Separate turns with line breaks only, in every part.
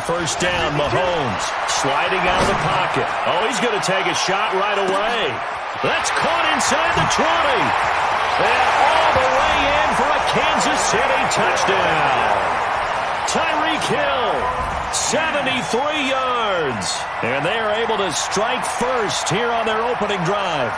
first down. Mahomes sliding out of the pocket. Oh, he's going to take a shot right away. That's caught inside the 20. And all the way in for a Kansas City touchdown. Tyreek Hill, 73 yards. And they are able to strike first here on their opening drive.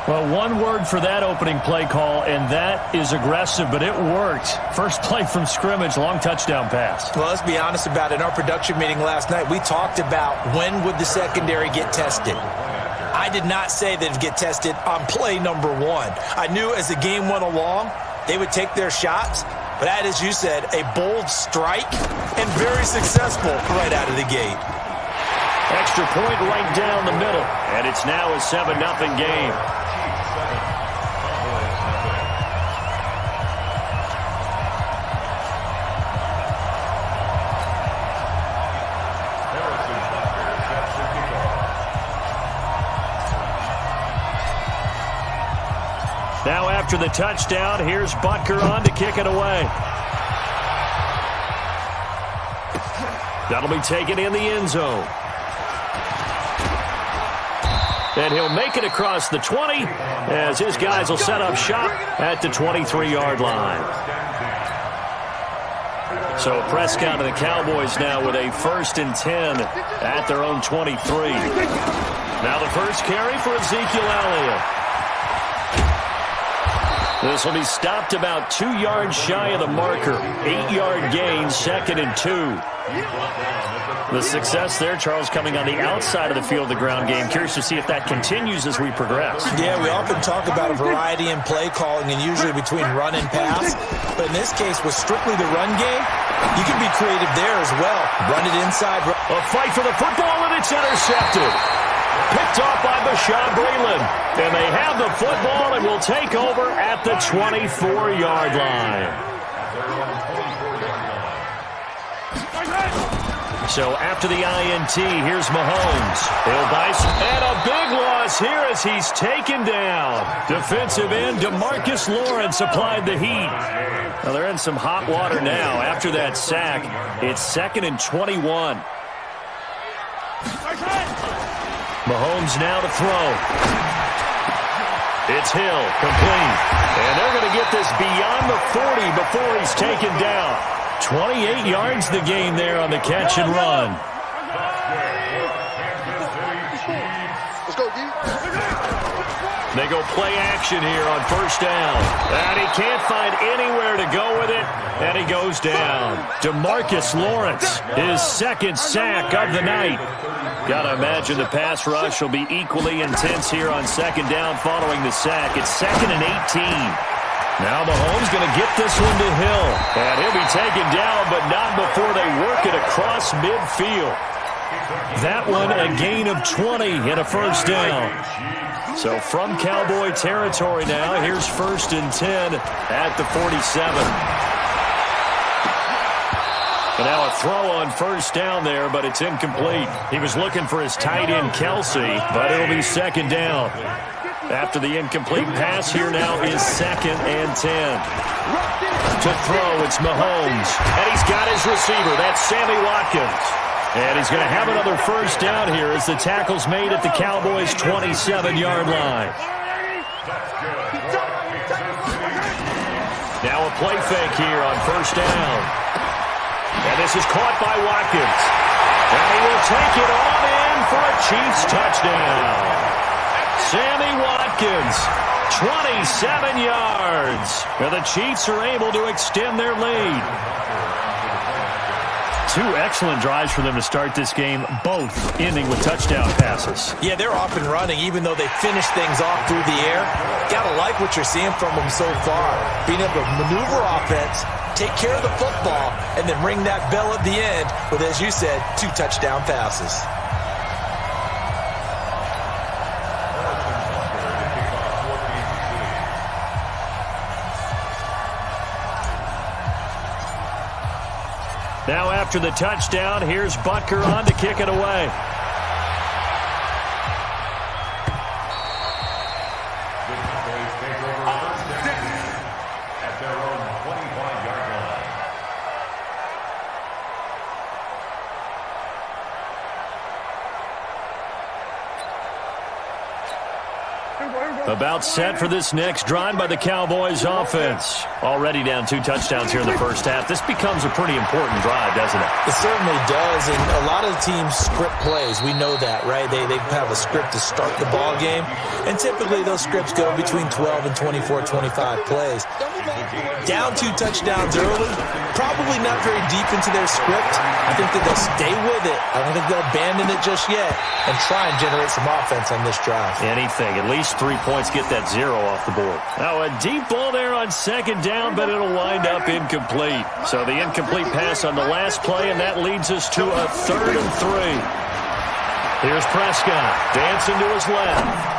Well, one word for that opening play call, and that is aggressive, but it worked. First play from scrimmage, long touchdown pass.
Well, let's be honest about it. In our production meeting last night, we talked about when would the secondary get tested. I did not say that it would get tested on play number one. I knew as the game went along, they would take their shots. But that, as you said, a bold strike and very successful right out of the gate.
Extra point right down the middle, and it's now a 7-0 game. Now after the touchdown, here's Butker on to kick it away. That'll be taken in the end zone. And he'll make it across the 20 as his guys will set up shop at the 23-yard line. So Prescott and the Cowboys now with a 1st and 10 at their own 23. Now the first carry for Ezekiel Elliott. This will be stopped about 2 yards shy of the marker. 8-yard gain, 2nd and 2. The success there, Charles, coming on the outside of the field, the ground game. Curious to see if that continues as we progress.
Yeah, we often talk about a variety in play calling and usually between run and pass. But in this case, with strictly the run game, you can be creative there as well. Run it inside.
A fight for the football, and it's intercepted. Picked off by Bashaud Breeland. And they have the football and will take over at the 24-yard line. So after the INT, here's Mahomes. He'll dice, and a big loss here as he's taken down. Defensive end DeMarcus Lawrence applied the heat. Well, they're in some hot water now. After that sack, it's 2nd and 21. Mahomes now to throw. It's Hill, complete. And they're going to get this beyond the 40 before he's taken down. 28 yards the gain there on the catch and run.
Let's go, D.
They go play action here on first down. And he can't find anywhere to go with it. And he goes down. DeMarcus Lawrence, his 2nd sack of the night. Got to imagine the pass rush will be equally intense here on 2nd down following the sack. It's 2nd and 18. Now Mahomes going to get this one to Hill. And he'll be taken down, but not before they work it across midfield. That one a gain of 20 and a first down. So from Cowboy territory now, here's 1st and 10 at the 47. And now a throw on first down there, but it's incomplete. He was looking for his tight end, Kelsey, but it'll be 2nd down. After the incomplete pass, here now is 2nd and 10. To throw, it's Mahomes. And he's got his receiver. That's Sammy Watkins. And he's going to have another first down here as the tackle's made at the Cowboys' 27-yard line. Now a play fake here on first down. And this is caught by Watkins. And he will take it on in for a Chiefs touchdown. Sammy Watkins, 27 yards. And the Chiefs are able to extend their lead. 2 excellent drives for them to start this game, both ending with touchdown passes.
Yeah, they're off and running, even though they finished things off through the air. Gotta like what you're seeing from them so far. Being able to maneuver offense, take care of the football, and then ring that bell at the end with, as you said, 2 touchdown passes.
Now after the touchdown, here's Butker on to kick it away. About set for this next drive by the Cowboys offense. Already down 2 touchdowns here in the first half. This becomes a pretty important drive, doesn't it?
It certainly does, and a lot of the teams script plays. We know that, right? They have a script to start the ball game, and typically those scripts go between 12 and 24, 25 plays. Down 2 touchdowns early, probably not very deep into their script. I think that they'll stay with it. I don't think they'll abandon it just yet and try and generate some offense on this drive.
Anything. At least 3 points, get that 0 off the board. Now a deep ball there on second down, but it'll wind up incomplete. So the incomplete pass on the last play, and that leads us to a 3rd and 3. Here's Prescott dancing to his left.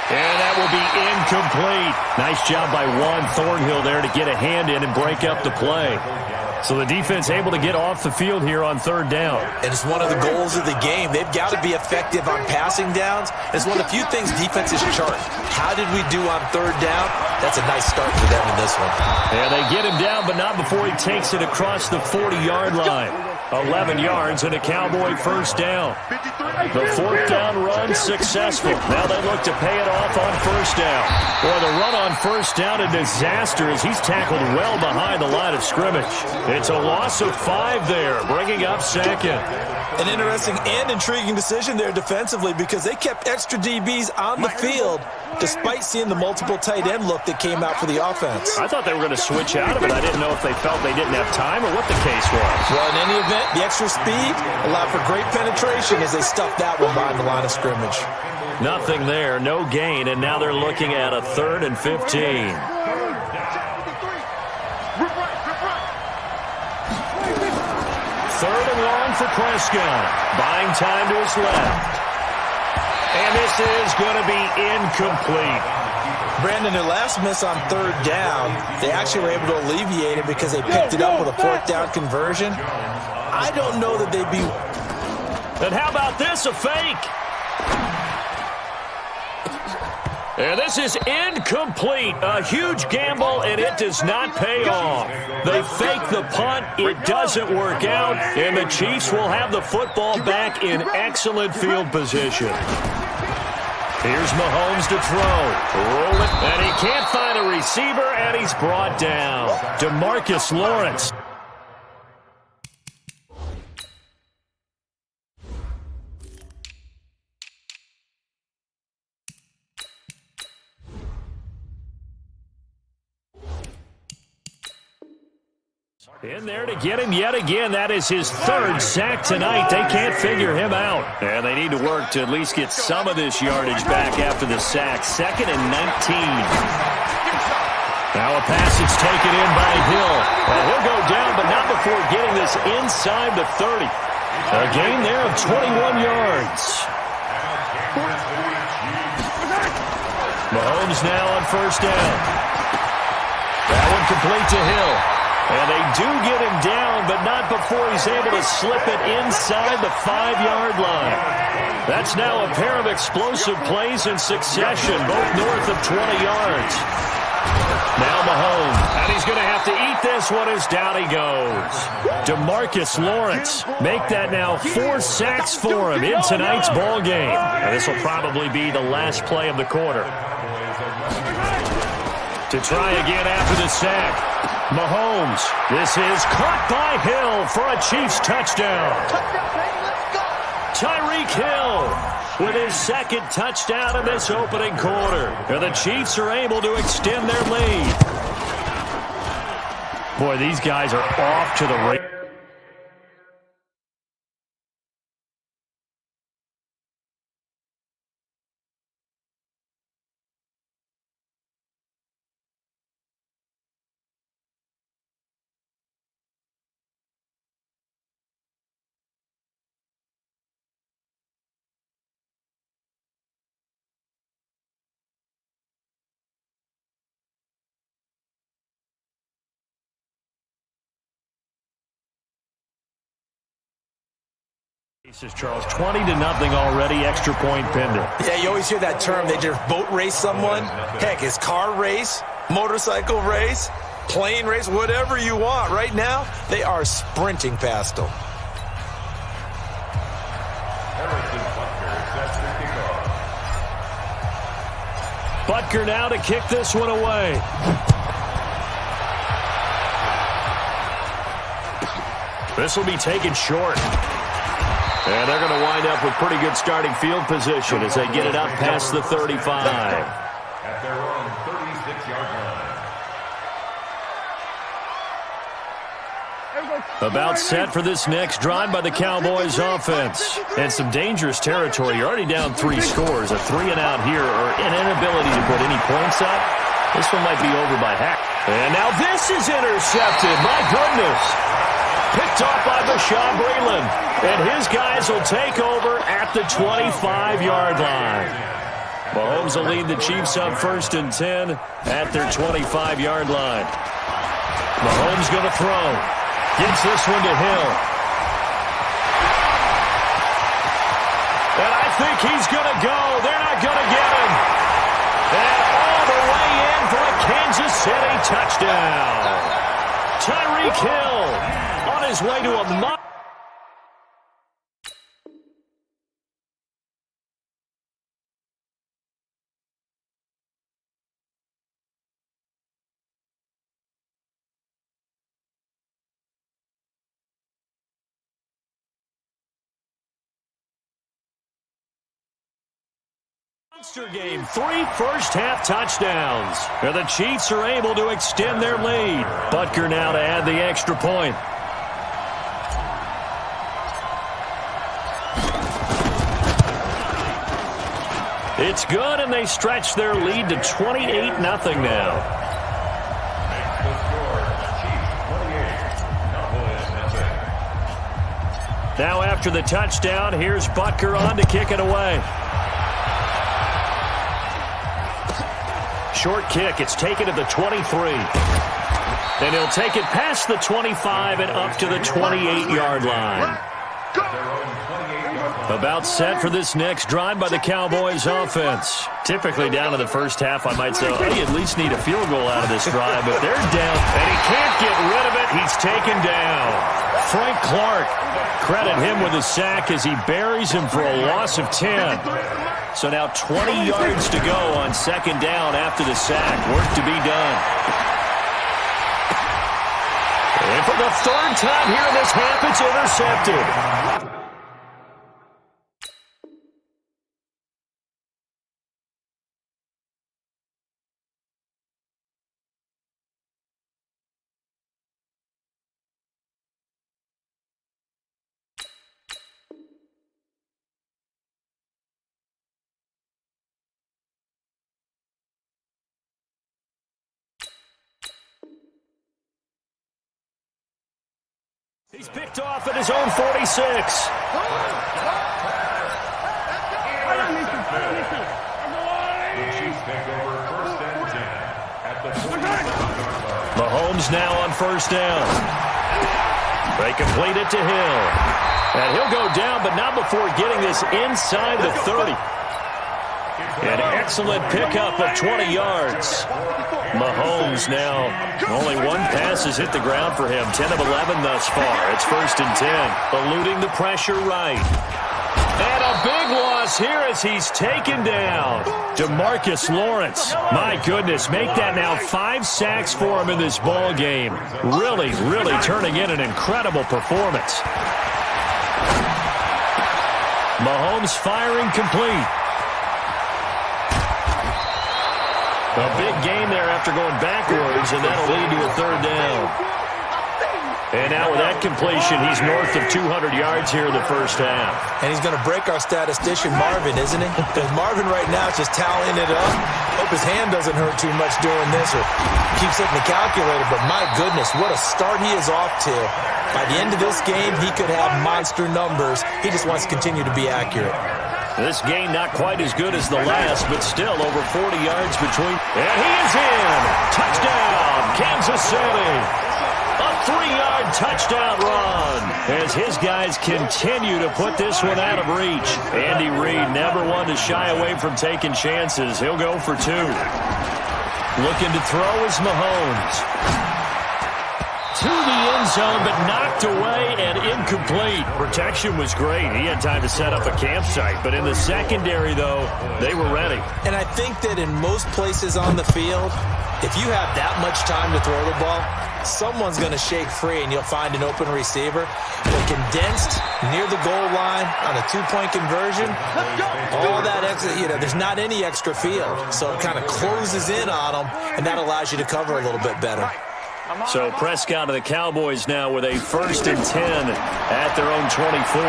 And that will be incomplete. Nice job by Juan Thornhill there to get a hand in and break up the play. So the defense able to get off the field here on 3rd down.
And it's one of the goals of the game. They've got to be effective on passing downs. It's one of the few things defenses chart. How did we do on 3rd down? That's a nice start for them in this one.
And they get him down, but not before he takes it across the 40-yard line. 11 yards and a Cowboy 1st down. The 4th down run successful. Now they look to pay it off on 1st down. Boy, the run on 1st down a disaster as he's tackled well behind the line of scrimmage. It's a loss of 5 there, bringing up 2nd.
An interesting and intriguing decision there defensively because they kept extra DBs on the field despite seeing the multiple tight end look that came out for the offense.
I thought they were going to switch out of it. I didn't know if they felt they didn't have time or what the case was.
Well, in any event, the extra speed allowed for great penetration as they stuffed that one behind the line of scrimmage.
Nothing there, no gain, and now they're looking at a 3rd and 15. 3rd and long for Prescott. Buying time to his left. And this is going to be incomplete.
Brandon, their last miss on 3rd down, they actually were able to alleviate it because they picked it up with a 4th down conversion. I don't know that they'd be...
And how about this, a fake? And this is incomplete. A huge gamble, and it does not pay off. They fake the punt. It doesn't work out, and the Chiefs will have the football back in excellent field position. Here's Mahomes to throw. Roll it, and he can't find a receiver, and he's brought down. DeMarcus Lawrence. In there to get him yet again. That is his 3rd sack tonight. They can't figure him out. And they need to work to at least get some of this yardage back after the sack. 2nd and 19. Now a pass that's taken in by Hill. And he'll go down, but not before getting this inside the 30. A gain there of 21 yards. Mahomes now on 1st down. That one complete to Hill. And they do get him down, but not before he's able to slip it inside the 5-yard line. That's now a pair of explosive plays in succession, both north of 20 yards. Now Mahomes, and he's going to have to eat this one as down he goes. DeMarcus Lawrence, make that now 4 sacks for him in tonight's ball game. And this will probably be the last play of the quarter. To try again after the sack. Mahomes, this is caught by Hill for a Chiefs touchdown. Tyreek Hill with his 2nd touchdown in this opening quarter. And the Chiefs are able to extend their lead. Boy, these guys are off to the races. Charles, 20-0 already, extra point pending.
Yeah, you always hear that term. They just boat race someone. Heck, it's car race, motorcycle race, plane race, whatever you want. Right now, they are sprinting past them.
Butker now to kick this one away. This will be taken short. And they're going to wind up with pretty good starting field position as they get it up past the 35.
At their own 36-yard line.
About set for this next drive by the Cowboys offense. And some dangerous territory. You're already down 3 scores. A 3-and-out here or an inability to put any points up. This one might be over by half. And now this is intercepted. My goodness. Picked off by Bashaud Breeland. And his guys will take over at the 25-yard line. Mahomes will lead the Chiefs up 1st and 10 at their 25-yard line. Mahomes going to throw. Gets this one to Hill. And I think he's going to go. They're not going to get him. And all the way in for a Kansas City touchdown. Tyreek Hill on his way to a monster game. 3 first-half touchdowns. And the Chiefs are able to extend their lead. Butker now to add the extra point. It's good, and they stretch their lead to 28-0 now. Now after the touchdown, here's Butker on to kick it away. Short kick. It's taken to the 23. And he'll take it past the 25 and up to the 28-yard line. About set for this next drive by the Cowboys offense. Typically down in the first half, I might say, hey, at least need a field goal out of this drive, but they're down, and he can't get rid of it. He's taken down. Frank Clark, credit him with a sack as he buries him for a loss of 10. So now 20 yards to go on 2nd down after the sack. Work to be done. And for the 3rd time here in this half, it's intercepted. He's picked off at his own 46. Mahomes now on 1st down. They complete it to Hill. And he'll go down, but not before getting this inside the 30. An excellent pickup of 20 yards. Mahomes now, only 1 pass has hit the ground for him. 10 of 11 thus far. It's 1st and 10. Eluding the pressure right. And a big loss here as he's taken down. DeMarcus Lawrence. My goodness, make that now 5 sacks for him in this ball game. Really, really turning in an incredible performance. Mahomes firing complete. A big gain there after going backwards, and that'll lead to a 3rd down. And now with that completion, he's north of 200 yards here in the first half.
And he's going to break our statistician, Marvin, isn't he? Because Marvin right now is just tallying it up. Hope his hand doesn't hurt too much doing this or keeps hitting the calculator. But my goodness, what a start he is off to. By the end of this game, he could have monster numbers. He just wants to continue to be accurate.
This game not quite as good as the last, but still over 40 yards between. And he is in. Touchdown, Kansas City. A 3-yard touchdown run as his guys continue to put this one out of reach. Andy Reid never one to shy away from taking chances. He'll go for 2. Looking to throw is Mahomes. to the end zone, but knocked away and incomplete. Protection was great. He had time to set up a campsite, but in the secondary, though, they were ready.
And I think that in most places on the field, if you have that much time to throw the ball, someone's going to shake free and you'll find an open receiver. But condensed near the goal line on a two-point conversion, all that extra, there's not any extra field. So it kind of closes in on them, and that allows you to cover a little bit better.
So Prescott of the Cowboys now with a 1st and 10 at their own 24.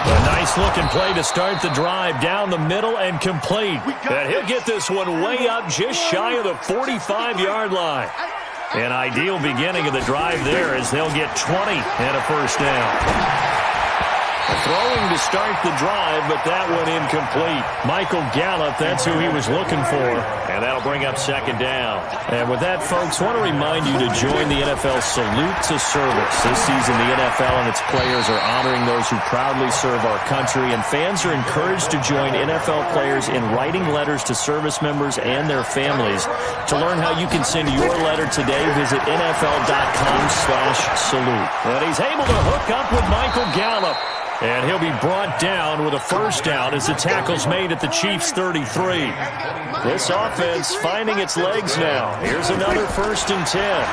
A nice-looking play to start the drive down the middle and complete. And he'll get this one way up just shy of the 45-yard line. An ideal beginning of the drive there as they'll get 20 and a 1st down. Throwing to start the drive, but that one incomplete. Michael Gallup, that's who he was looking for, and that'll bring up 2nd down. And with that, folks, I want to remind you to join the NFL Salute to Service. This season, the NFL and its players are honoring those who proudly serve our country, and fans are encouraged to join NFL players in writing letters to service members and their families. To learn how you can send your letter today, visit NFL.com/salute. And he's able to hook up with Michael Gallup. And he'll be brought down with a 1st down as the tackle's made at the Chiefs' 33. This offense finding its legs now. Here's another 1st and 10.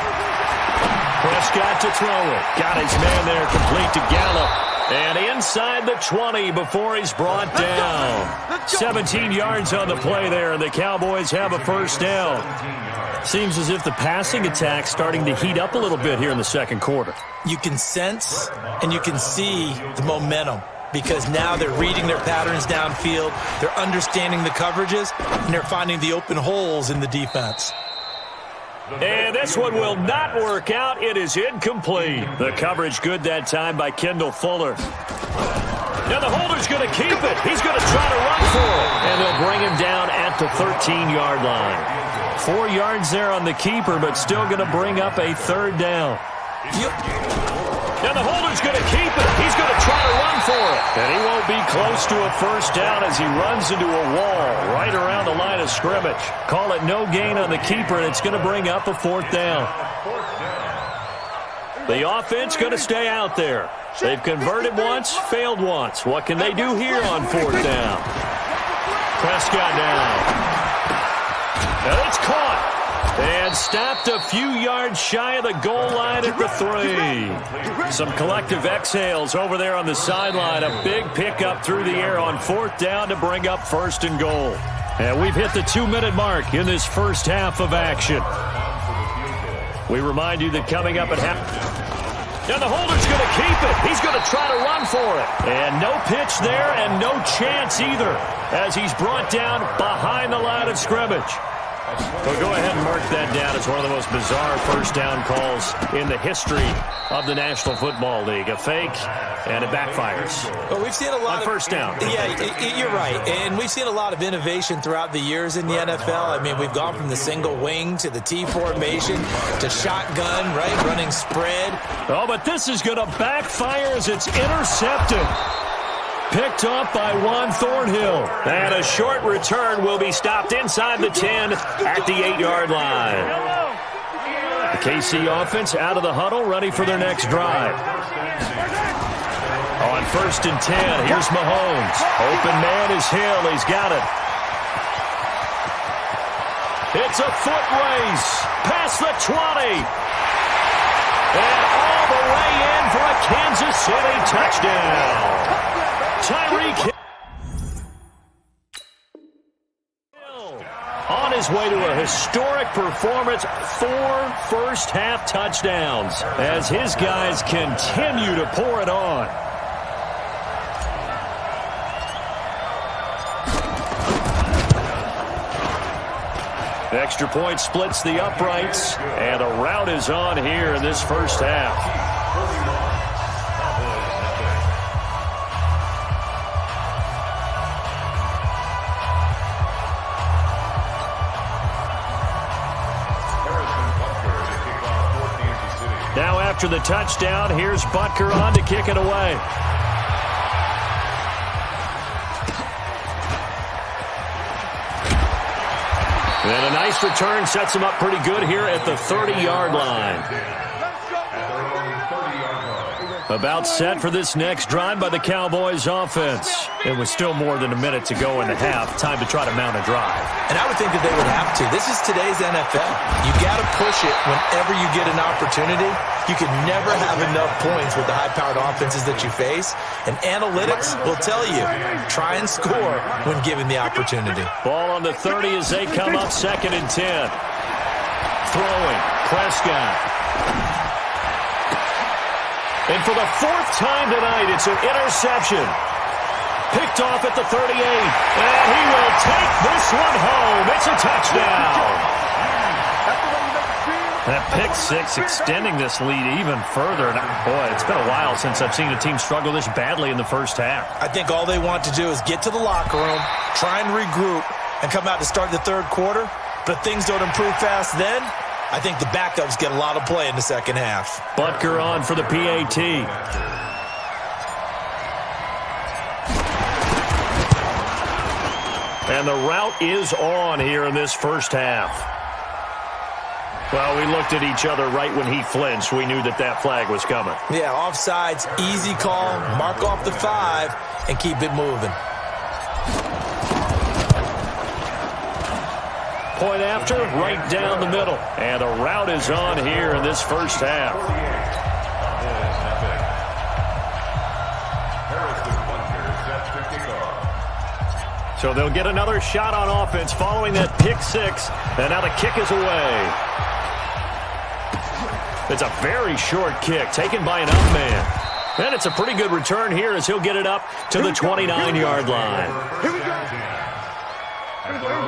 Prescott to throw it. Got his man there, complete to Gallup. And inside the 20 before he's brought down. 17 yards on the play there, and the Cowboys have a 1st down. Seems as if the passing attack's starting to heat up a little bit here in the 2nd quarter.
You can sense and you can see the momentum because now they're reading their patterns downfield, they're understanding the coverages, and they're finding the open holes in the defense.
And this one will not work out. It is incomplete. The coverage good that time by Kendall Fuller. Now the holder's going to keep it. He's going to try to run for it. And they'll bring him down at the 13-yard line. 4 yards there on the keeper, but still going to bring up a 3rd down. Now the holder's going to keep it. He's going to try to run for it. And he won't be close to a 1st down as he runs into a wall right around the line of scrimmage. Call it no gain on the keeper, and it's going to bring up a 4th down. The offense going to stay out there. They've converted once, failed once. What can they do here on 4th down? Prescott down. And it's caught and stopped a few yards shy of the goal line at the 3. Some collective exhales over there on the sideline. A big pickup through the air on 4th down to bring up 1st and goal. And we've hit the 2-minute mark in this first half of action. We remind you that coming up at half... And the holder's going to keep it. He's going to try to run for it. And no pitch there and no chance either as he's brought down behind the line of scrimmage. Well, go ahead and mark that down as one of the most bizarre 1st down calls in the history of the National Football League. A fake, and it backfires.
Well, we've seen a lot
on 1st down.
Yeah, you're right. And we've seen a lot of innovation throughout the years in the NFL. I mean, we've gone from the single wing to the T formation to shotgun, right, running spread.
Oh, but this is going to backfire as it's intercepted. Picked off by Juan Thornhill. And a short return will be stopped inside the 10 at the 8-yard line. The KC offense out of the huddle, ready for their next drive. On 1st and 10, here's Mahomes. Open man is Hill. He's got it. It's a foot race past the 20. And all the way in for a Kansas City touchdown. Tyreek Hill on his way to a historic performance, 4 first-half touchdowns as his guys continue to pour it on. The extra point splits the uprights, and a rout is on here in this first half. Now after the touchdown, here's Butker on to kick it away. And a nice return sets him up pretty good here at the 30-yard line. About set for this next drive by the Cowboys offense. It was still more than a minute to go in the half. Time to try to mount a drive.
And I would think that they would have to. This is today's NFL. You got to push it whenever you get an opportunity. You can never have enough points with the high-powered offenses that you face. And analytics will tell you, try and score when given the opportunity.
Ball on the 30 as they come up 2nd and 10. Throwing, Prescott. And for the 4th time tonight, it's an interception. Picked off at the 38. And he will take this one home. It's a touchdown. That pick six extending this lead even further. And boy, it's been a while since I've seen a team struggle this badly in the first half.
I think all they want to do is get to the locker room, try and regroup, and come out to start the third quarter. But if things don't improve fast then, I think the backups get a lot of play in the second half.
Butker on for the PAT. And the route is on here in this first half. Well, we looked at each other right when he flinched. We knew that that flag was coming.
Yeah, offsides, easy call, mark off the 5, and keep it moving.
Point after, right down the middle. And the route is on here in this first half. So they'll get another shot on offense following that pick six. And now the kick is away. It's a very short kick taken by an up man. And it's a pretty good return here as he'll get it up to the 29-yard line.
Here we go.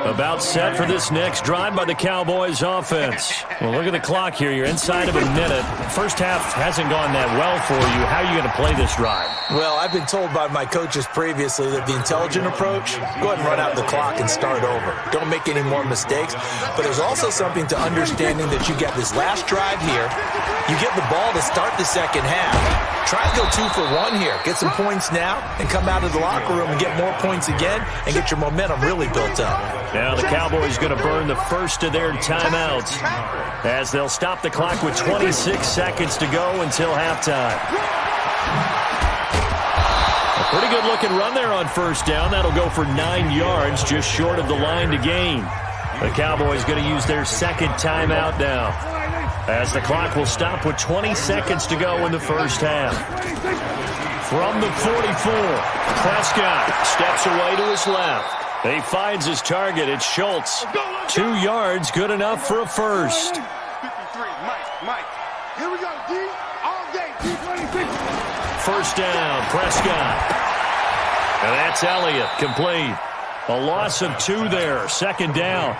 About set for this next drive by the Cowboys offense. Well, look at the clock here. You're inside of a minute. First half hasn't gone that well for you. How are you going to play this drive?
Well, I've been told by my coaches previously that the intelligent approach, go ahead and run out the clock and start over. Don't make any more mistakes. But there's also something to understanding that you get this last drive here. You get the ball to start the second half. Try to go 2 for 1 here. Get some points now and come out of the locker room and get more points again and get your momentum really built up.
Now the Cowboys going to burn the first of their timeouts as they'll stop the clock with 26 seconds to go until halftime. A pretty good looking run there on first down. That'll go for 9 yards, just short of the line to gain. The Cowboys going to use their second timeout now as the clock will stop with 20 seconds to go in the first half. From the 44, Prescott steps away to his left. He finds his target. It's Schultz. 2 yards, good enough for a first.
53, Mike. Here we go, D. All day, D26.
First down, Prescott. And that's Elliott, complete. A loss of 2 there, second down.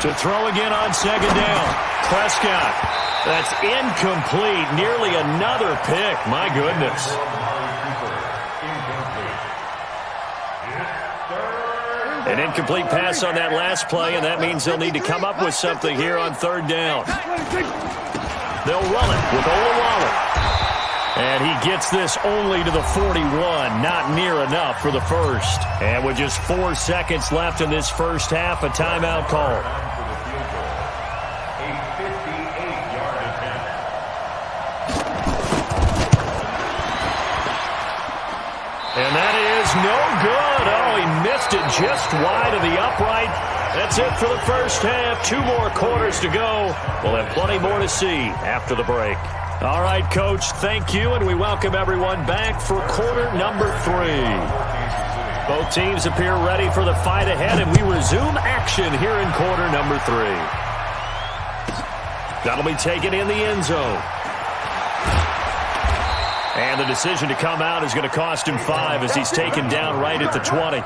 To throw again on second down. Prescott. That's incomplete. Nearly another pick. My goodness. An incomplete pass on that last play, and that means they'll need to come up with something here on third down. They'll run it with Olawale. And he gets this only to the 41. Not near enough for the first. And with just 4 seconds left in this first half, a timeout call. And that is no good. Oh, he missed it just wide of the upright. That's it for the first half. 2 more quarters to go. We'll have plenty more to see after the break. All right, Coach, thank you, and we welcome everyone back for quarter number 3. Both teams appear ready for the fight ahead, and we resume action here in quarter number 3. That'll be taken in the end zone. And the decision to come out is going to cost him 5 as he's taken down right at the 20.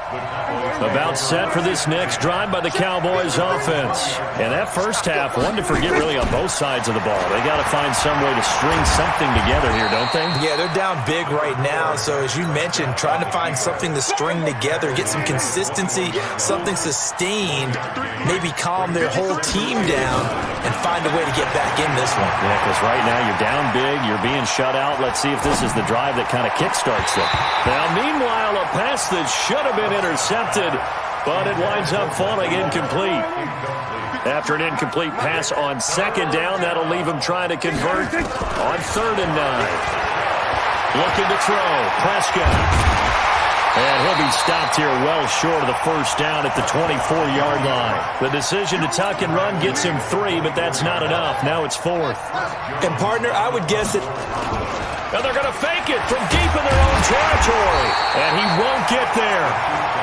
About set for this next drive by the Cowboys offense. And that first half, one to forget really on both sides of the ball. They got to find some way to string something together here, don't they?
Yeah, they're down big right now. So as you mentioned, trying to find something to string together, get some consistency, something sustained, maybe calm their whole team down and find a way to get back in this one.
Yeah, because right now you're down big, you're being shut out. Let's see if this is the drive that kind of kickstarts them. Now, meanwhile, a pass that should have been intercepted, but it winds up falling incomplete. After an incomplete pass on second down, that'll leave him trying to convert on 3rd and 9. Looking to throw, Prescott. And he'll be stopped here well short of the first down at the 24-yard line. The decision to tuck and run gets him 3, but that's not enough. Now it's 4th.
And, partner, I would guess that...
And they're going to fake it from deep in their own territory. And he won't get there.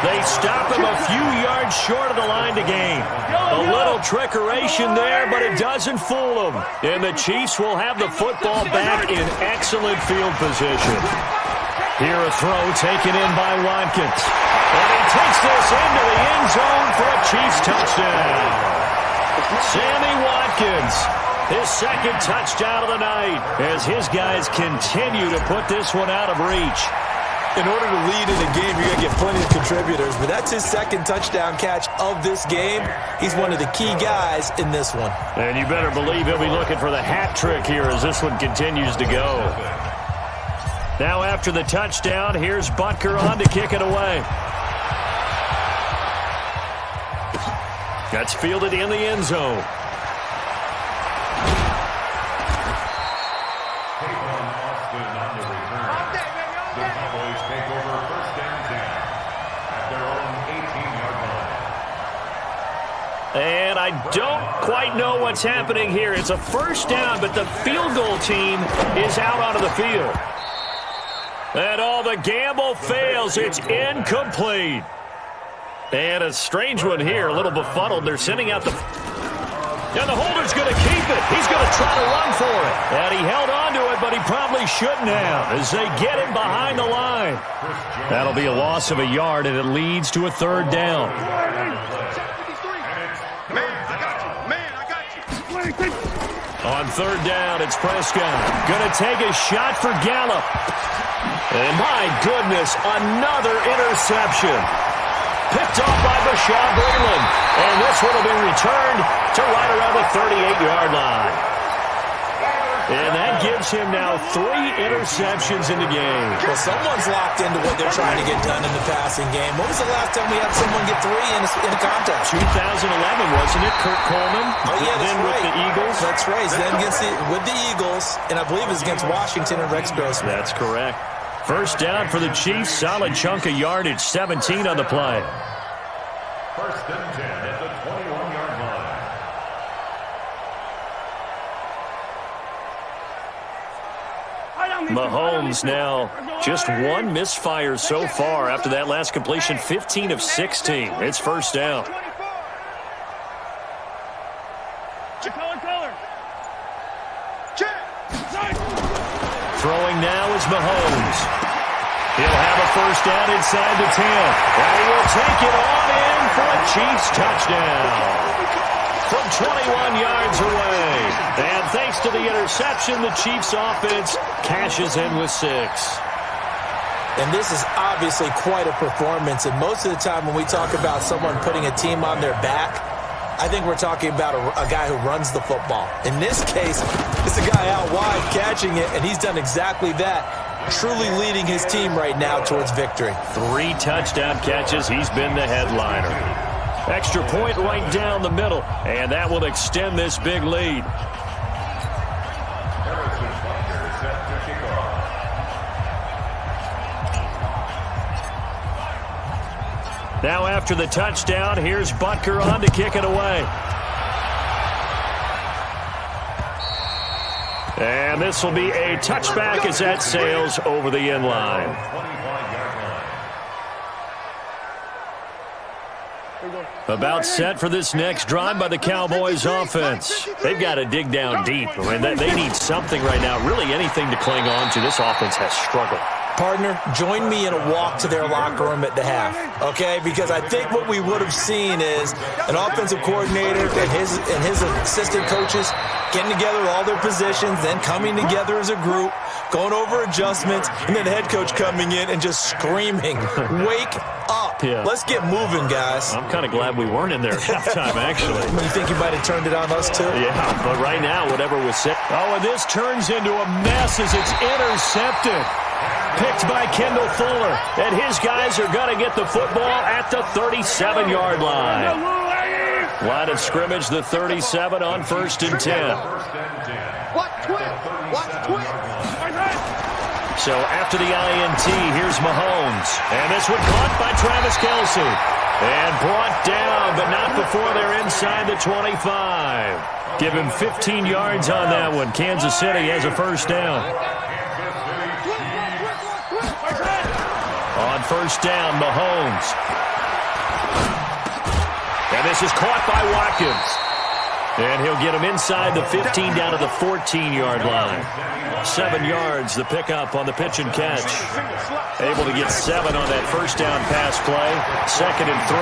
They stop him a few yards short of the line to gain. A little trickeration there, but it doesn't fool them. And the Chiefs will have the football back in excellent field position. Here a throw taken in by Watkins. And he takes this into the end zone for a Chiefs touchdown. Sammy Watkins, his second touchdown of the night, as his guys continue to put this one out of reach.
In order to lead in a game, you're going to get plenty of contributors, but that's his second touchdown catch of this game. He's one of the key guys in this one.
And you better believe he'll be looking for the hat trick here as this one continues to go. Now after the touchdown, here's Butker on to kick it away. That's fielded in the end zone. And I don't quite know what's happening here. It's a first down, but the field goal team is out onto the field. And the gamble fails. It's incomplete. And a strange one here, a little befuddled. They're sending out the... And the holder's going to keep it. He's going to try to run for it. And he held on to it, but he probably shouldn't have as they get him behind the line. That'll be a loss of a yard, and it leads to a 3rd down. On 3rd down, it's Prescott. Going to take a shot for Gallup. And my goodness, another interception. Picked off by Bashaud Breeland. And this one will be returned to right around the 38-yard line. And that gives him now 3 interceptions in the game.
Well, someone's locked into what they're trying to get done in the passing game. When was the last time we had someone get 3 in a contest?
2011, wasn't it? Kurt Coleman.
Oh, yeah, that's
then
right.
With the Eagles.
That's right. Then with the Eagles, and I believe it's against Washington and Rex Grossman.
That's correct. First down for the Chiefs. Solid chunk of yardage. 17 on the play.
1st and 10 at the 21-yard line.
Mahomes now just 1 misfire so far after that last completion. 15 of 16. It's first down. Throwing now is Mahomes. He'll have a first down inside the 10. And he will take it on in for a Chiefs touchdown. From 21 yards away. And thanks to the interception, the Chiefs offense cashes in with 6.
And this is obviously quite a performance. And most of the time when we talk about someone putting a team on their back, I think we're talking about a guy who runs the football. In this case, it's a guy out wide catching it, and he's done exactly that, truly leading his team right now towards victory.
3 touchdown catches. He's been the headliner. Extra point right down the middle, and that will extend this big lead. Now after the touchdown, here's Butker on to kick it away. And this will be a touchback as that sails over the end line. About set for this next drive by the Cowboys offense. They've got to dig down deep. I mean, they need something right now, really anything to cling on to. This offense has struggled.
Partner, join me in a walk to their locker room at the half, okay? Because I think what we would have seen is an offensive coordinator and his assistant coaches getting together all their positions, then coming together as a group, going over adjustments, and then the head coach coming in and just screaming, wake up.
Yeah.
Let's get moving, guys.
I'm kind of glad we weren't in there at halftime, actually.
You think you might have turned it on us, too?
Yeah, but right now, whatever was said. Oh, and this turns into a mess as it's intercepted. Picked by Kendall Fuller, and his guys are going to get the football at the 37-yard line. Line of scrimmage, the 37 on 1st and 10. So after the INT, here's Mahomes. And this one caught by Travis Kelce. And brought down, but not before they're inside the 25. Give him 15 yards on that one. Kansas City has a first down. On 1st down, Mahomes. And this is caught by Watkins. And he'll get him inside the 15 down to the 14-yard line. 7 yards, the pickup on the pitch and catch. Able to get 7 on that first down pass play. 2nd and 3.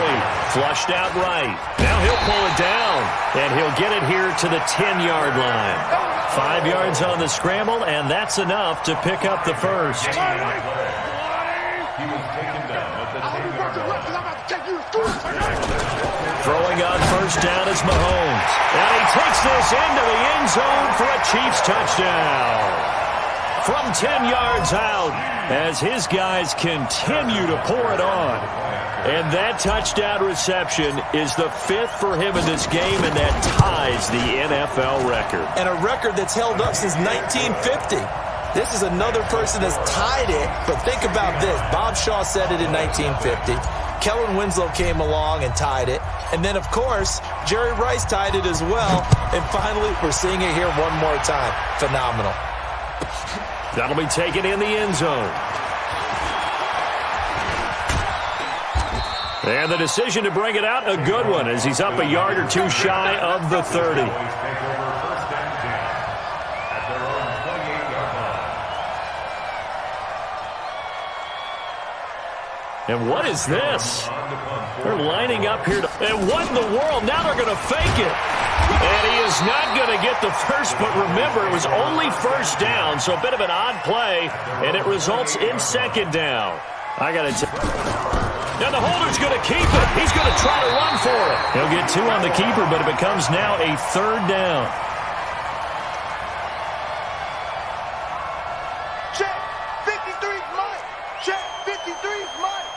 Flushed out right. Now he'll pull it down. And he'll get it here to the 10-yard line. 5 yards on the scramble, and that's enough to pick up the first. Throwing on 1st down is Mahomes. And he takes this into the end zone for a Chiefs touchdown. From 10 yards out as his guys continue to pour it on. And that touchdown reception is the 5th for him in this game, and that ties the NFL record.
And a record that's held up since 1950. This is another person that's tied it, but think about this. Bob Shaw said it in 1950. Kellen Winslow came along and tied it. And then, of course, Jerry Rice tied it as well. And finally, we're seeing it here one more time. Phenomenal.
That'll be taken in the end zone. And the decision to bring it out, a good one, as he's up a yard or two shy of the 30. And what is this? They're lining up here. And what in the world? Now they're going to fake it. And he is not going to get the first, but remember, it was only 1st down, so a bit of an odd play, and it results in 2nd down. I got to tell you. Now the holder's going to keep it. He's going to try to run for it. He'll get 2 on the keeper, but it becomes now a 3rd down.
Check. 53's mine. Check. 53's mine.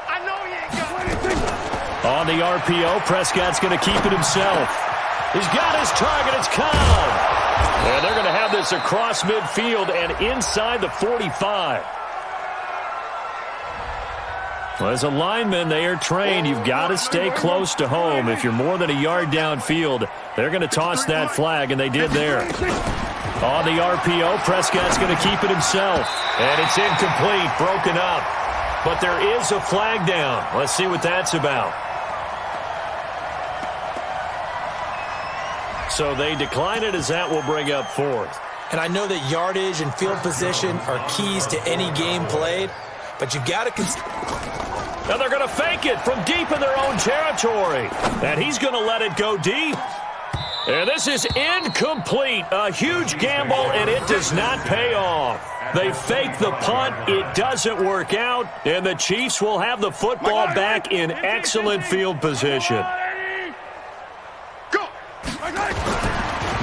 I know he ain't got anything.
On the RPO, Prescott's going to keep it himself. He's got his target. It's Cobb. And they're going to have this across midfield and inside the 45. Well, as a lineman, they are trained. You've got to stay close to home. If you're more than a yard downfield, they're going to toss that flag, and they did there. On the RPO, Prescott's going to keep it himself. And it's incomplete, broken up. But there is a flag down. Let's see what that's about. So they decline it, as that will bring up 4th.
And I know that yardage and field position are keys to any game played, but you've got to
Now they're going to fake it from deep in their own territory. And he's going to let it go deep. And this is incomplete. A huge gamble, and it does not pay off. They fake the punt. It doesn't work out. And the Chiefs will have the football back in excellent field position.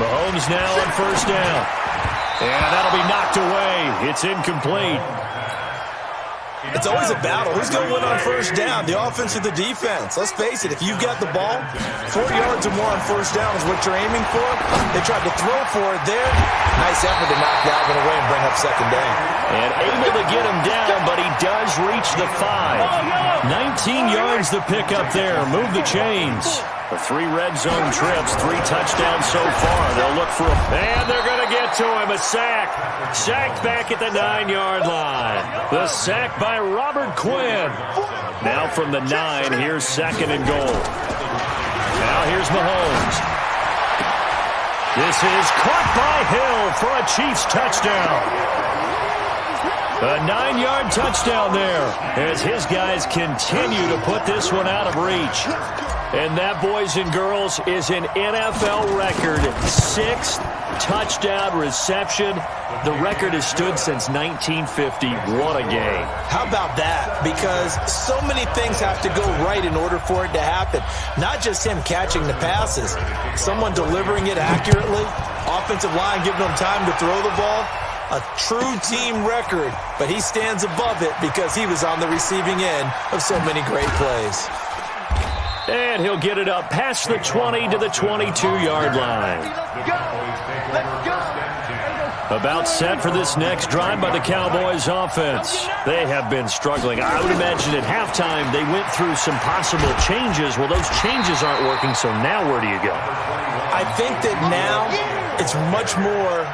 Mahomes now on 1st down. And that'll be knocked away. It's incomplete.
It's always a battle. Who's going to win on 1st down, the offense or the defense? Let's face it, if you've got the ball, 4 yards or more on 1st down is what you're aiming for. They tried to throw for it there. Nice effort to knock that one away and bring up 2nd down.
And able to get him down, but he does reach the 5. 19 yards to pick up there. Move the chains. The 3 red zone trips, 3 touchdowns so far. They'll look for him. And they're going to get to him. A sack. Sacked back at the 9-yard line. The sack by Robert Quinn. Now from the 9, here's 2nd and goal. Now here's Mahomes. This is caught by Hill for a Chiefs touchdown. A 9-yard touchdown there as his guys continue to put this one out of reach. And that, boys and girls, is an NFL record 6th touchdown reception. The record has stood since 1950. What a game.
How about that? Because so many things have to go right in order for it to happen. Not just him catching the passes. Someone delivering it accurately. Offensive line giving him time to throw the ball. A true team record. But he stands above it because he was on the receiving end of so many great plays.
And he'll get it up past the 20 to the 22-yard line.
Let's go.
About set for this next drive by the Cowboys offense. They have been struggling. I would imagine at halftime they went through some possible changes. Well, those changes aren't working, so now where do you go?
I think that now it's much more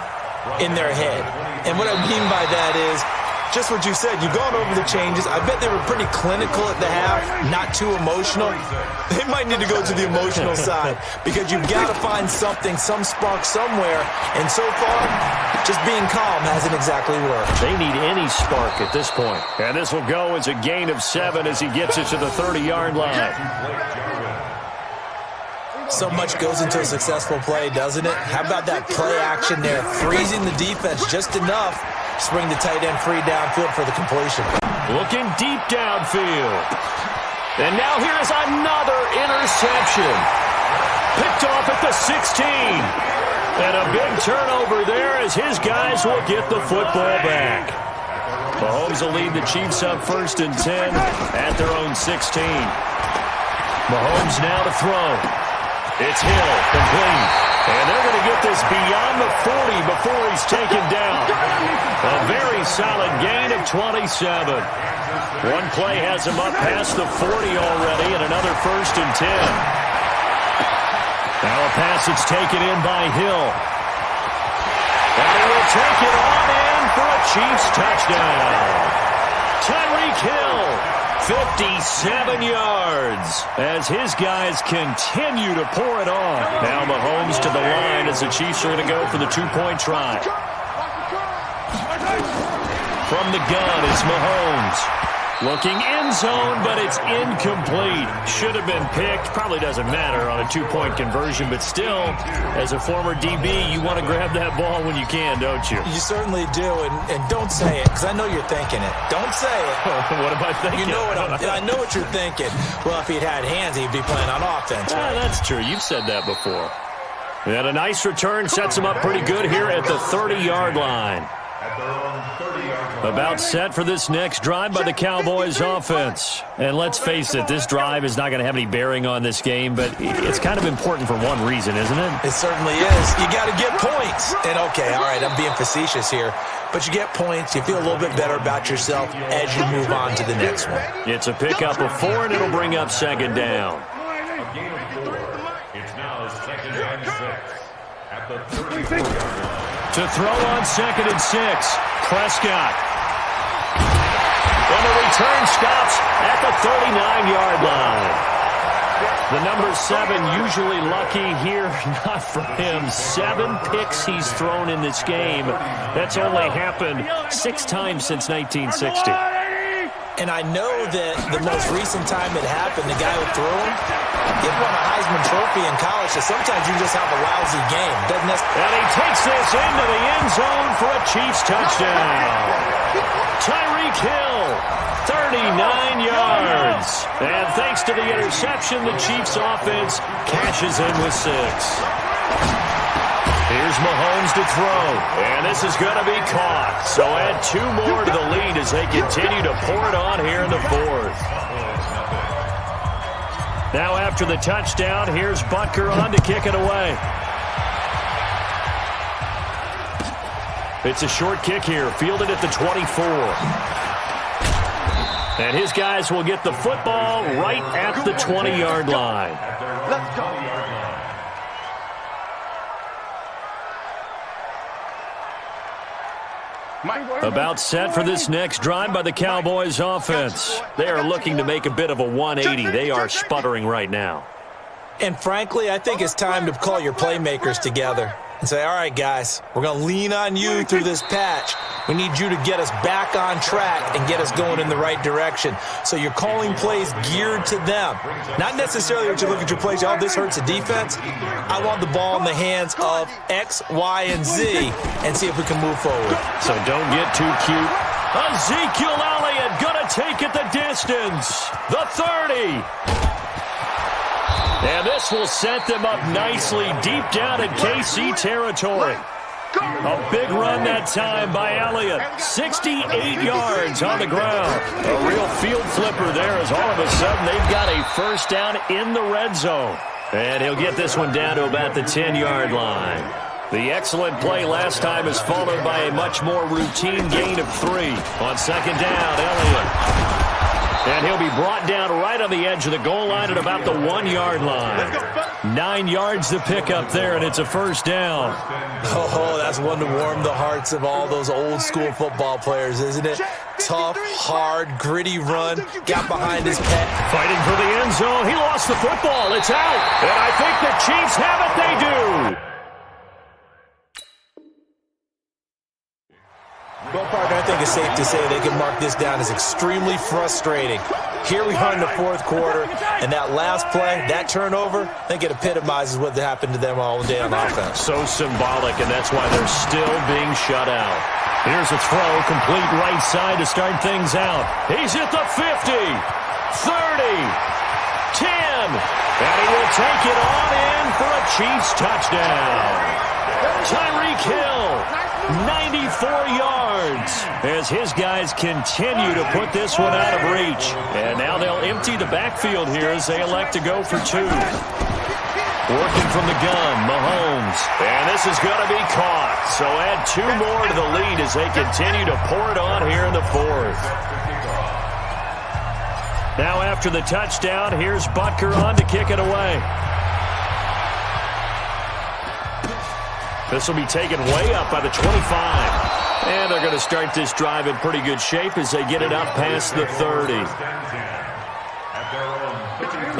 in their head. And what I mean by that is just what you said. You've gone over the changes. I bet they were pretty clinical at the half, not too emotional. They might need to go to the emotional side because you've got to find something, some spark somewhere. And so far, just being calm hasn't exactly worked.
They need any spark at this point. And this will go as a gain of 7 as he gets it to the 30-yard line.
So much goes into a successful play, doesn't it? How about that play action there, freezing the defense just enough to bring the tight end free downfield for the completion.
Looking deep downfield. And now here's another interception. Picked off at the 16. And a big turnover there as his guys will get the football back. Mahomes will lead the Chiefs up 1st and 10 at their own 16. Mahomes now to throw. It's Hill, complete. And they're going to get this beyond the 40 before he's taken down. A very solid gain of 27. One play has him up past the 40 already, and another 1st and 10. Now a pass that's taken in by Hill. And he will take it on in for a Chiefs touchdown. Tyreek Hill, 57 yards as his guys continue to pour it on. Now Mahomes to the line as the Chiefs are going to go for the 2-point try. From the gun, it's Mahomes. Looking end zone, but it's incomplete. Should have been picked. Probably doesn't matter on a 2-point conversion, but still, as a former DB, you want to grab that ball when you can, don't you?
You certainly do, and don't say it, because I know you're thinking it. Don't say it.
What am I thinking?
You know what I know what you're thinking. Well, if he'd had hands, he'd be playing on offense. Right?
That's true. You've said that before. And a nice return sets him up pretty good here at the 30-yard line. About set for this next drive by the Cowboys offense. And let's face it, this drive is not going to have any bearing on this game, but it's kind of important for one reason, isn't it?
It certainly is. You got to get points. And okay, all right, I'm being facetious here, but you get points, you feel a little bit better about yourself as you move on to the next one.
It's a pickup of 4, and it'll bring up 2nd down.
A gain of 4. It's now 2nd and 6 at the 34-yard line.
To throw on 2nd and 6, Prescott. And the return stops at the 39-yard line. The number 7 usually lucky here, not for him. 7 picks he's thrown in this game. That's only happened 6 times since 1960.
And I know that the most recent time it happened, the guy who threw him, he won a Heisman Trophy in college, so sometimes you just have a lousy game.
And he takes this into the end zone for a Chiefs touchdown. Tyreek Hill, 39 yards. And thanks to the interception, the Chiefs offense cashes in with 6. Here's Mahomes to throw, and this is going to be caught. So add 2 more to the lead as they continue to pour it on here in the 4th. Now after the touchdown, here's Butker on to kick it away. It's a short kick here, fielded at the 24. And his guys will get the football right at the 20-yard line.
Let's go.
About set for this next drive by the Cowboys offense. They are looking to make a bit of a 180. They are sputtering right now.
And frankly, I think it's time to call your playmakers together and say, all right, guys, we're going to lean on you through this patch. We need you to get us back on track and get us going in the right direction. So you're calling plays geared to them. Not necessarily that you look at your plays, oh, this hurts the defense. I want the ball in the hands of X, Y, and Z and see if we can move forward.
So don't get too cute. Ezekiel Elliott gonna take it the distance. The 30. And this will set them up nicely deep down in KC territory. A big run that time by Elliott. 68 yards on the ground. A real field flipper there as all of a sudden they've got a first down in the red zone. And he'll get this one down to about the 10-yard line. The excellent play last time is followed by a much more routine gain of 3. On second down, Elliott. And he'll be brought down right on the edge of the goal line at about the 1-yard line. 9 yards to pick up there, and it's a first down.
Oh, that's one to warm the hearts of all those old-school football players, isn't it? Tough, hard, gritty run. Got behind his pet.
Fighting for the end zone. He lost the football. It's out. And I think the Chiefs have it. They do.
Well, partner, I think it's safe to say they can mark this down as extremely frustrating. Here we are in the fourth quarter, and that last play, that turnover, I think it epitomizes what happened to them all day on offense.
So symbolic, and that's why they're still being shut out. Here's a throw, complete right side to start things out. He's at the 50, 30, 10, and he will take it on in for a Chiefs touchdown. Tyreek Hill, 94 yards as his guys continue to put this one out of reach. And now they'll empty the backfield here as they elect to go for 2. Working from the gun, Mahomes. And this is going to be caught. So add 2 more to the lead as they continue to pour it on here in the fourth. Now after the touchdown, here's Butker on to kick it away. This will be taken way up by the 25. And they're going to start this drive in pretty good shape as they get it up past the 30.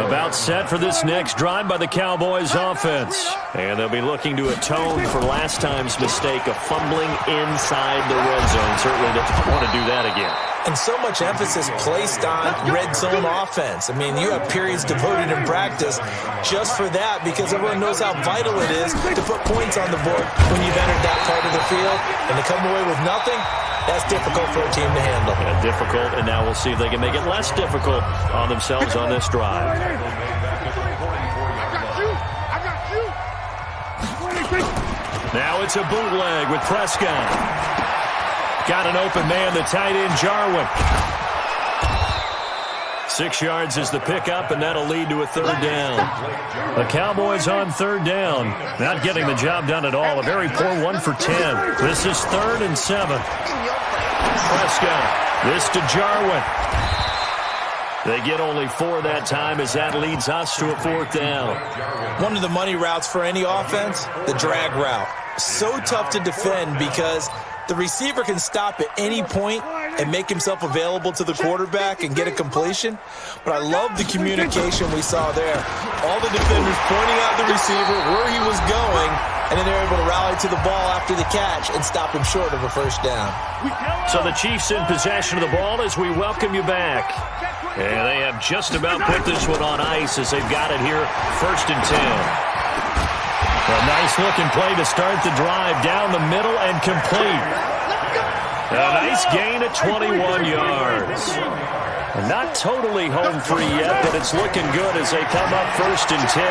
About set for this next drive by the Cowboys offense. And they'll be looking to atone for last time's mistake of fumbling inside the red zone. Certainly don't want to do that again.
And so much emphasis placed on red zone offense. I mean, you have periods devoted in practice just for that because everyone knows how vital it is to put points on the board when you've entered that part of the field. And to come away with nothing, that's difficult for a team to handle.
Yeah, difficult, and now we'll see if they can make it less difficult on themselves on this drive. Now it's a bootleg with Prescott. Got an open man, the tight end, Jarwin. 6 yards is the pickup, and that'll lead to a third down. The Cowboys on third down. Not getting the job done at all. A very poor 1 for 10. This is 3rd and 7. Prescott. This to Jarwin. They get only 4 that time as that leads us to a 4th down.
One of the money routes for any offense, the drag route. So tough to defend because the receiver can stop at any point and make himself available to the quarterback and get a completion. But I love the communication we saw there. All the defenders pointing out the receiver, where he was going, and then they're able to rally to the ball after the catch and stop him short of a first down.
So the Chiefs in possession of the ball as we welcome you back. And they have just about put this one on ice as they've got it here, 1st and 10. A nice-looking play to start the drive down the middle and complete. A nice gain at 21 yards. Not totally home free yet, but it's looking good as they come up 1st and 10.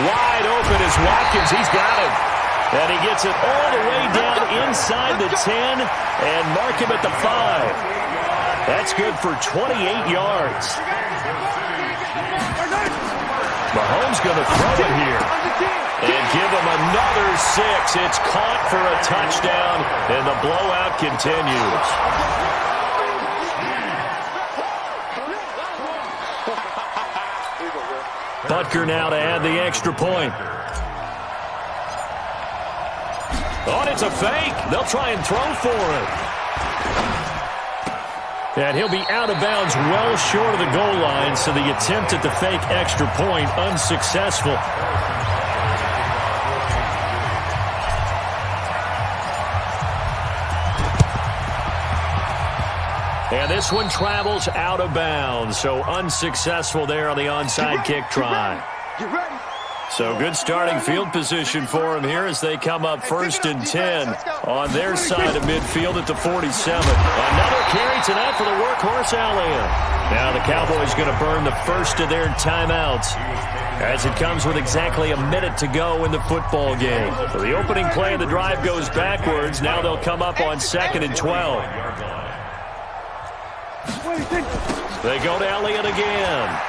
Wide open is Watkins. He's got it. And he gets it all the way down inside the 10 and mark him at the 5. That's good for 28 yards. Mahomes going to throw it here and give him another 6. It's caught for a touchdown, and the blowout continues. Butker now to add the extra point. Oh, and it's a fake. They'll try and throw for it. And he'll be out of bounds well short of the goal line, so the attempt at the fake extra point unsuccessful. And this one travels out of bounds, so unsuccessful there on the onside kick try.
You ready?
So good starting field position for them here as they come up 1st and 10 on their side of midfield at the 47. Another carry to that for the workhorse Elliott. Now the Cowboys going to burn the first of their timeouts as it comes with exactly a minute to go in the football game. So the opening play of the drive goes backwards. Now they'll come up on 2nd and 12. They go to Elliott again.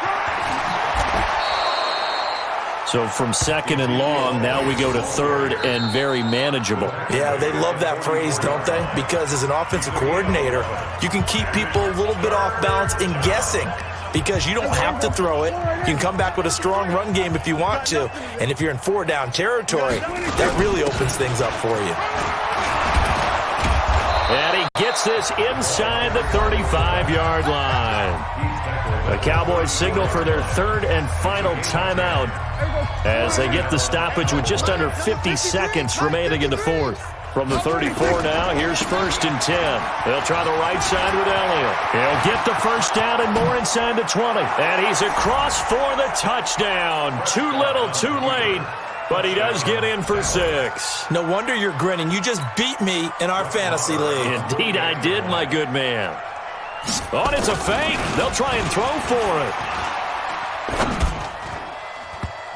So from 2nd and long, now we go to 3rd and very manageable.
Yeah, they love that phrase, don't they? Because as an offensive coordinator, you can keep people a little bit off balance and guessing because you don't have to throw it. You can come back with a strong run game if you want to. And if you're in 4-down territory, that really opens things up for you.
And he gets this inside the 35-yard line. The Cowboys signal for their 3rd and final timeout as they get the stoppage with just under 50 seconds remaining in the 4th. From the 34 now, here's 1st and 10. They'll try the right side with Elliott. He'll get the first down and more inside the 20. And he's across for the touchdown. Too little, too late. But he does get in for 6.
No wonder you're grinning. You just beat me in our fantasy league.
Indeed I did, my good man. Oh, and it's a fake. They'll try and throw for it.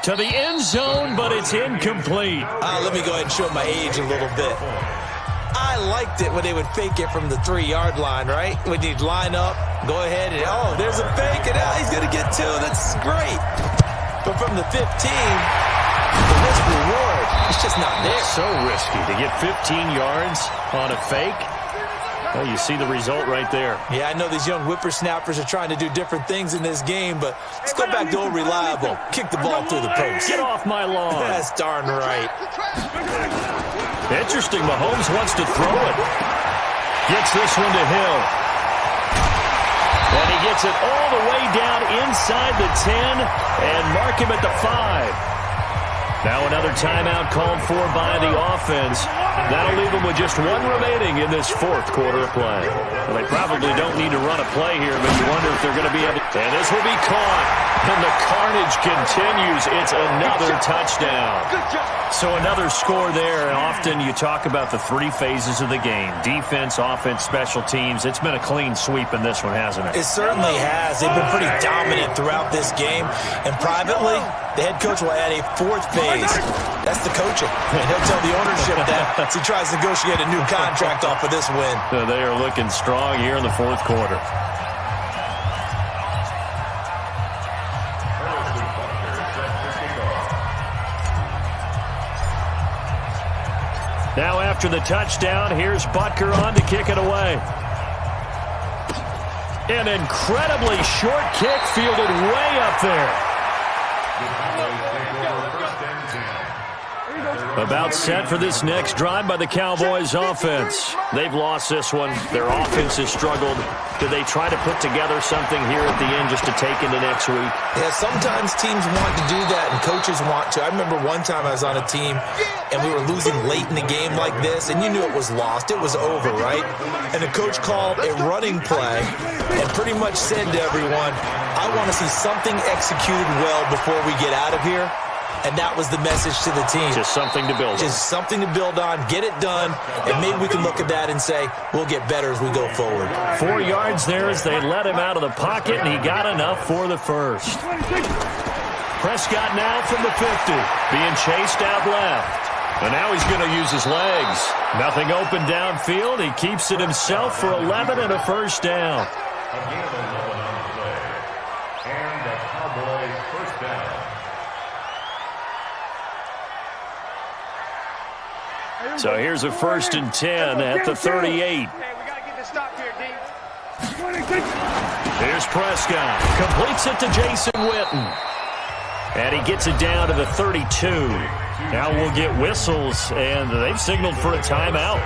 To the end zone, but it's incomplete.
Let me go ahead and show my age a little bit. I liked it when they would fake it from the 3-yard line, right? When you'd line up, go ahead and, oh, there's a fake, and he's going to get 2. That's great. But from the 15, the risk reward, it's just not there.
So risky to get 15 yards on a fake. Well, you see the result right there.
Yeah, I know these young whippersnappers are trying to do different things in this game, but let's go back to old reliable. Kick the ball through the post.
Get off my lawn.
That's darn right.
Interesting. Mahomes wants to throw it. Gets this one to Hill. And he gets it all the way down inside the 10 and mark him at the 5. Now another timeout called for by the offense. That'll leave them with just 1 remaining in this 4th quarter of play. Well, they probably don't need to run a play here, but you wonder if they're going to be able to. And this will be caught. And the carnage continues. It's another touchdown. So another score there. And often you talk about the 3 phases of the game. Defense, offense, special teams. It's been a clean sweep in this one, hasn't it?
It certainly has. They've been pretty dominant throughout this game. And privately, the head coach will add a 4th phase. That's the coaching. And he'll tell the ownership that as he tries to negotiate a new contract off of this win.
So they are looking strong here in the 4th quarter. Now after the touchdown, here's Butker on to kick it away. An incredibly short kick fielded way up there. About set for this next drive by the Cowboys offense. They've lost this one. Their offense has struggled. Do they try to put together something here at the end just to take into next week?
Yeah, sometimes teams want to do that and coaches want to. I remember one time I was on a team and we were losing late in the game like this and you knew it was lost. It was over, right? And the coach called a running play and pretty much said to everyone, I want to see something executed well before we get out of here. And that was the message to the team.
Just something to build on.
Just something to build on, get it done, and maybe we can look at that and say, we'll get better as we go forward.
4 yards there as they let him out of the pocket, and he got enough for the first. Prescott now from the 50, being chased out left. And now he's going to use his legs. Nothing open downfield. He keeps it himself for 11 and a first down.
Again, 11 on the play. And the Cowboys first down.
So here's a 1st and 10 at the 38.
Hey, we got to get this stop here, D.
Here's Prescott. Completes it to Jason Witten. And he gets it down to the 32. Now we'll get whistles, and they've signaled for a timeout.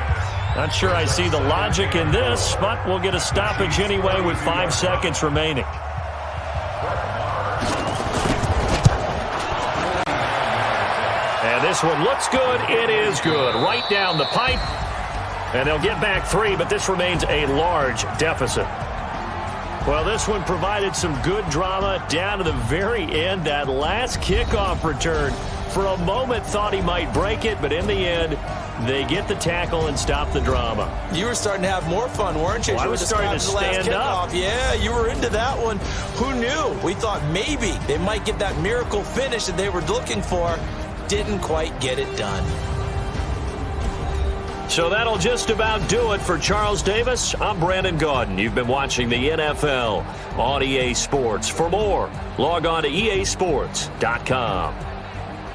Not sure I see the logic in this, but we'll get a stoppage anyway with 5 seconds remaining. And this one looks good. It is good. Right down the pipe. And they'll get back 3, but this remains a large deficit. Well, this one provided some good drama down to the very end. That last kickoff return, for a moment, thought he might break it, but in the end, they get the tackle and stop the drama.
You were starting to have more fun, weren't you?
Well, I was starting to stand up.
Yeah, you were into that one. Who knew? We thought maybe they might get that miracle finish that they were looking for. Didn't quite get it done.
So that'll just about do it for Charles Davis. I'm Brandon Gaudin. You've been watching the NFL on EA Sports. For more, log on to easports.com.